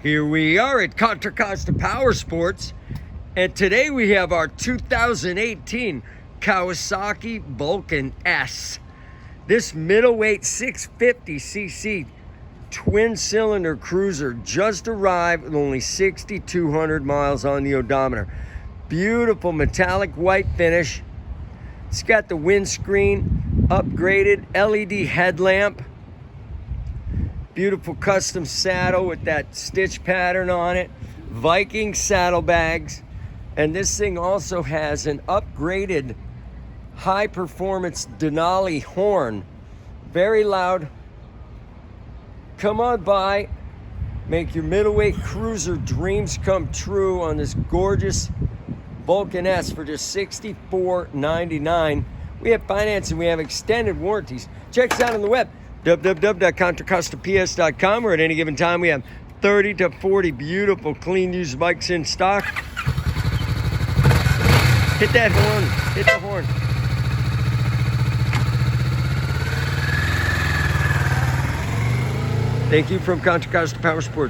Here we are at Contra Costa Powersports, and today we have our 2018 Kawasaki Vulcan S. This middleweight 650cc twin-cylinder cruiser just arrived with only 6,200 miles on the odometer. Beautiful metallic white finish. It's got the windscreen, upgraded LED headlamp, beautiful custom saddle with that stitch pattern on it, Viking saddlebags, and this thing also has an upgraded high-performance Denali horn. Very loud. Come on by, make your middleweight cruiser dreams come true on this gorgeous Vulcan S for just $64.99. We have financing, we have extended warranties. Check us out on the web, www.contracostaps.com, or at any given time we have 30 to 40 beautiful clean used bikes in stock. Hit that horn, hit the horn. Thank you from Contra Costa Powersports.